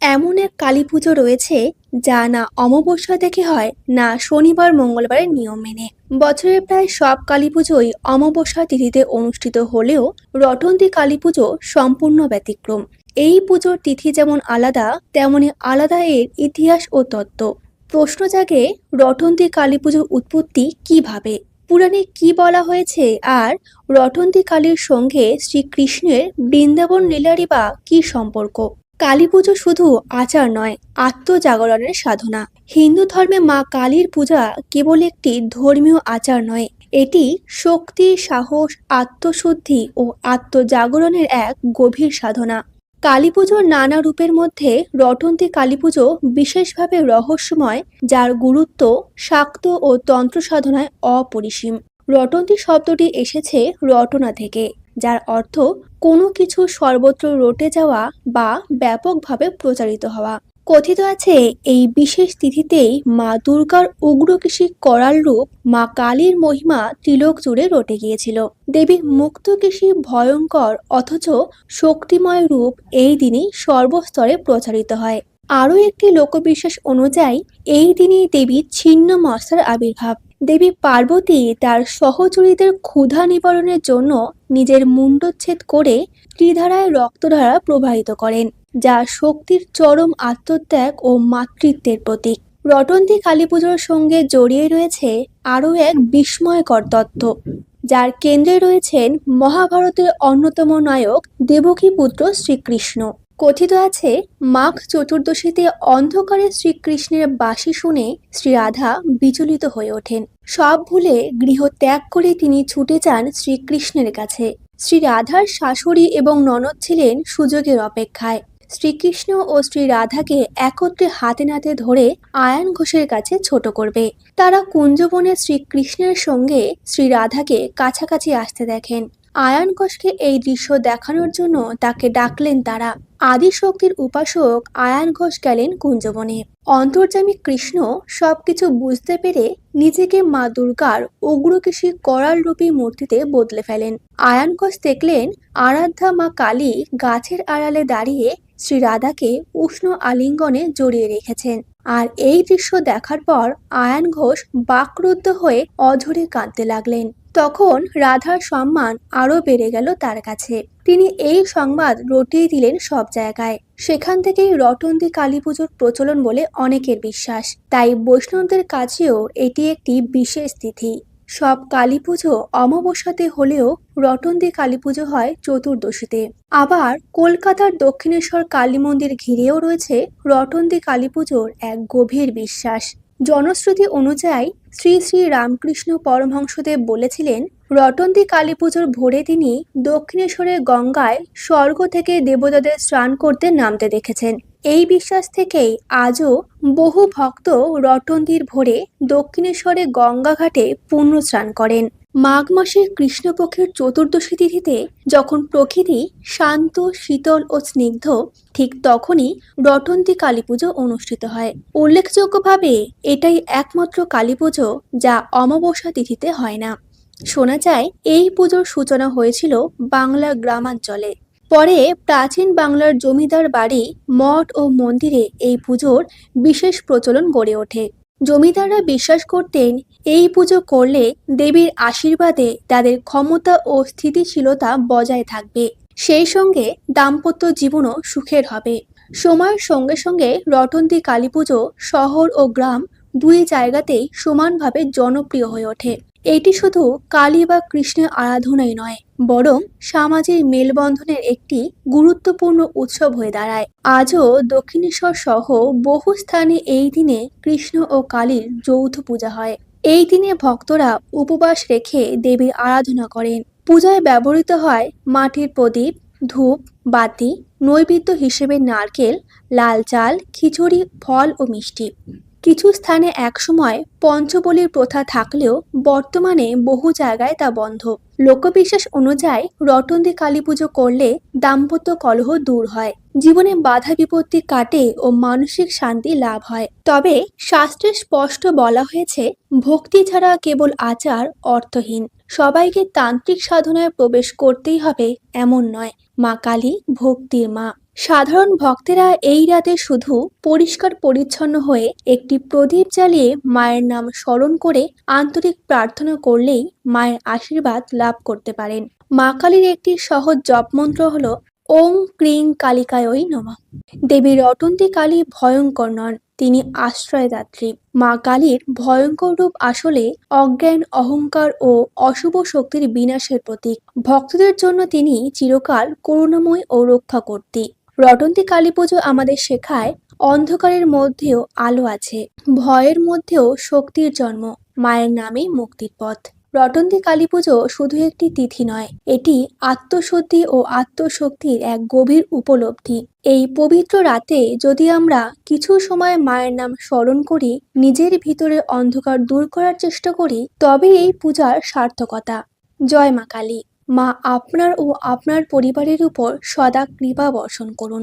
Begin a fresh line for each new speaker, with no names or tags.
এমন এক কালী পুজো রয়েছে যা না অমাবস্যা দেখে হয়, না শনিবার মঙ্গলবারের নিয়ম মেনে। বছরের প্রায় সব কালী পুজোই অমাবস্যা তিথিতে অনুষ্ঠিত হলেও রটন্তী কালী পুজো সম্পূর্ণ ব্যতিক্রম। এই পুজোর তিথি যেমন আলাদা, তেমনি আলাদা এর ইতিহাস ও তত্ত্ব। প্রশ্ন জাগে, রটন্তী কালী পুজোর উৎপত্তি কিভাবে, পুরাণে কি বলা হয়েছে, আর রটন্তী কালীর সঙ্গে শ্রীকৃষ্ণের বৃন্দাবন লীলারই বা কি সম্পর্ক। কালী পুজো শুধু আচার নয়, আত্মজাগরণের সাধনা। হিন্দু ধর্মে মা কালীর পূজা কেবল একটি ধর্মীয় আচার নয়, এটি শক্তি, সাহস, আত্মশুদ্ধি ও আত্মজাগরণের এক গভীর সাধনা। কালী পুজোর নানা রূপের মধ্যে রটন্তী কালী পুজো বিশেষভাবে রহস্যময়, যার গুরুত্ব শাক্ত ও তন্ত্র সাধনায় অপরিসীম। রটন্তী শব্দটি এসেছে রটনা থেকে, যার অর্থ কোনো কিছু সর্বত্র রটে যাওয়া বা ব্যাপকভাবে প্রচারিত হওয়া। কথিত আছে এই বিশেষ তিথিতেই মা দুর্গার উগ্রকেশী করাল রূপ মা কালীর মহিমা তিলক জুড়ে রটে গিয়েছিল। দেবীর মুক্তকেশী ভয়ঙ্কর অথচ শক্তিময় রূপ এই দিনই সর্বস্তরে প্রচারিত হয়। আরও একটি লোকবিশ্বাস অনুযায়ী এই দিনই দেবী ছিন্ন মস্তার আবির্ভাব। দেবী পার্বতী তার সহচরীদের ক্ষুধা নিবারণের জন্য নিজের মুণ্ডচ্ছেদ করে ত্রিধারায় রক্তধারা প্রবাহিত করেন, যা শক্তির চরম আত্মত্যাগ ও মাতৃত্বের প্রতীক। রটন্তী কালী পুজোর সঙ্গে জড়িয়ে রয়েছে আরও এক বিস্ময়কর তত্ত্ব, যার কেন্দ্রে রয়েছেন মহাভারতের অন্যতম নায়ক দেবকীপুত্র শ্রীকৃষ্ণ। কথিত আছে মাঘ চতুর্দশীতে অন্ধকারে শ্রীকৃষ্ণের বাঁশি শুনে শ্রী রাধা বিচলিত হয়ে ওঠেন। সব ভুলে গৃহ ত্যাগ করে তিনি ছুটে যান শ্রীকৃষ্ণের কাছে। শ্রী রাধার শাশুড়ি এবং ননদ ছিলেন সুযোগের অপেক্ষায়। শ্রীকৃষ্ণ ও শ্রী রাধাকে একত্রে হাতে নাতে ধরে আয়ান ঘোষের কাছে ছোট করবে। তারা কুঞ্জবনে শ্রীকৃষ্ণের সঙ্গে শ্রী রাধাকে কাছাকাছি আসতে দেখেন। আয়ান ঘোষকে এই দৃশ্য দেখানোর জন্য তাকে ডাকলেন তারা। আদিশক্তির উপাসক আয়ান ঘোষ গেলেন কুঞ্জবনে। অন্তর্যামী কৃষ্ণ সবকিছু বুঝতে পেরে নিজেকে মা দুর্গার উগ্রকেশী করাল রূপী মূর্তিতে বদলে ফেলেন। আয়ান ঘোষ দেখলেন আরাধ্যা মা কালী গাছের আড়ালে দাঁড়িয়ে শ্রী রাধাকে উষ্ণ আলিঙ্গনে জড়িয়ে রেখেছেন। আর এই দৃশ্য দেখার পর আয়ান ঘোষ বাকরুদ্ধ হয়ে অঝরে কাঁদতে লাগলেন। তখন রাধার সম্মান আরো বেড়ে গেল তার কাছে। তিনি এই সংবাদ রটিয়ে দিলেন সব জায়গায়। সেখান থেকেই রটন্তী কালী পুজোর প্রচলন বলে অনেকের বিশ্বাস। তাই বৈষ্ণবদের কাছেও এটি একটি বিশেষ তিথি। সব কালী পুজো অমাবস্যাতে হলেও রটন্তী কালী পুজো হয় চতুর্দশীতে। আবার কলকাতার দক্ষিণেশ্বর কালী মন্দির ঘিরেও রয়েছে রটন্তী কালী পুজোর এক গভীর বিশ্বাস। জনশ্রুতি অনুযায়ী শ্রী শ্রী রামকৃষ্ণ পরমহংসদেব বলেছিলেন, রটন্তী কালী পুজোর ভোরে তিনি দক্ষিণেশ্বরের গঙ্গায় স্বর্গ থেকে দেবতাদের স্নান করতে নামতে দেখেছেন। এই বিশ্বাস থেকেই আজও বহু ভক্ত রটন্তীর ভোরে দক্ষিণেশ্বরে গঙ্গা ঘাটে পুণ্য স্নান করেন। মাঘ মাসের কৃষ্ণপক্ষের চতুর্দশী তিথিতে যখন প্রকৃতি শান্ত, শীতল ও স্নিগ্ধ, ঠিক তখনই রটন্তী কালী পুজো অনুষ্ঠিত হয়। উল্লেখযোগ্যভাবে এটাই একমাত্র কালী পুজো যা অমাবস্যা তিথিতে হয় না। শোনা যায় এই পুজোর সূচনা হয়েছিল বাংলার গ্রামাঞ্চলে। পরে প্রাচীন বাংলার জমিদার বাড়ি, মঠ ও মন্দিরে এই পুজোর বিশেষ প্রচলন গড়ে ওঠে। জমিদাররা বিশ্বাস করতেন এই পুজো করলে দেবীর আশীর্বাদে তাদের ক্ষমতা ও স্থিতিশীলতা বজায় থাকবে, সেই সঙ্গে দাম্পত্য জীবনও সুখের হবে। সময়ের সঙ্গে সঙ্গে রটন্তী কালী পুজো শহর ও গ্রাম দুই জায়গাতেই সমানভাবে জনপ্রিয় হয়ে ওঠে। এটি শুধু কালী বা কৃষ্ণের আরাধনাই নয়, বরং সামাজিক মেলবন্ধনের একটি গুরুত্বপূর্ণ উৎসব হয়ে দাঁড়ায়। আজও দক্ষিণেশ্বর সহ বহু স্থানে এই দিনে কৃষ্ণ ও কালীর যৌথ পূজা হয়। এই দিনে ভক্তরা উপবাস রেখে দেবীর আরাধনা করেন। পূজায় ব্যবহৃত হয় মাটির প্রদীপ, ধূপ, বাতি, নৈবেদ্য হিসেবে নারকেল, লাল চাল, খিচুড়ি, ফল ও মিষ্টি। কিছু স্থানে একসময় পঞ্চবলির প্রথা থাকলেও বর্তমানে বহু জায়গায় তা বন্ধ। লোকবিশ্বাস অনুযায়ী রটন্তী কালী পুজো করলে দাম্পত্য কলহ দূর হয়, জীবনে বাধা বিপত্তি কাটে ও মানসিক শান্তি লাভ হয়। তবে শাস্ত্রে স্পষ্ট বলা হয়েছে, ভক্তি ছাড়া কেবল আচার অর্থহীন। সবাইকে তান্ত্রিক সাধনায় প্রবেশ করতেই হবে এমন নয়। মা কালী ভক্তির মা, সাধারণ ভক্তেরা এই রাতে শুধু পরিষ্কার পরিচ্ছন্ন হয়ে একটি প্রদীপ জ্বালিয়ে মায়ের নাম স্মরণ করে আন্তরিক প্রার্থনা করলেই মায়ের আশীর্বাদ লাভ করতে পারেন। মা কালীর একটি সহজ জপ মন্ত্র হলো ওং ক্রিং কালিকায় নমঃ। দেবী রটন্তী কালী ভয়ঙ্কর নন, তিনি আশ্রয়দাত্রী। মা কালীর ভয়ঙ্কর রূপ আসলে অজ্ঞান, অহংকার ও অশুভ শক্তির বিনাশের প্রতীক। ভক্তদের জন্য তিনি চিরকাল করুণাময় ও রক্ষাকর্ত্রী। রটন্তী কালী পুজো আমাদের শেখায় অন্ধকারের মধ্যেও আলো আছে, ভয়ের মধ্যেও শক্তির জন্ম, মায়ের নামেই মুক্তির পথ। রটন্তী কালী পুজো শুধু একটি তিথি নয়, এটি আত্মশুদ্ধি ও আত্মশক্তির এক গভীর উপলব্ধি। এই পবিত্র রাতে যদি আমরা কিছু সময় মায়ের নাম স্মরণ করি, নিজের ভিতরে অন্ধকার দূর করার চেষ্টা করি, তবে এই পূজার সার্থকতা। জয় মা কালী। মা আপনার ও আপনার পরিবারের উপর সদা কৃপা বর্ষণ করুন।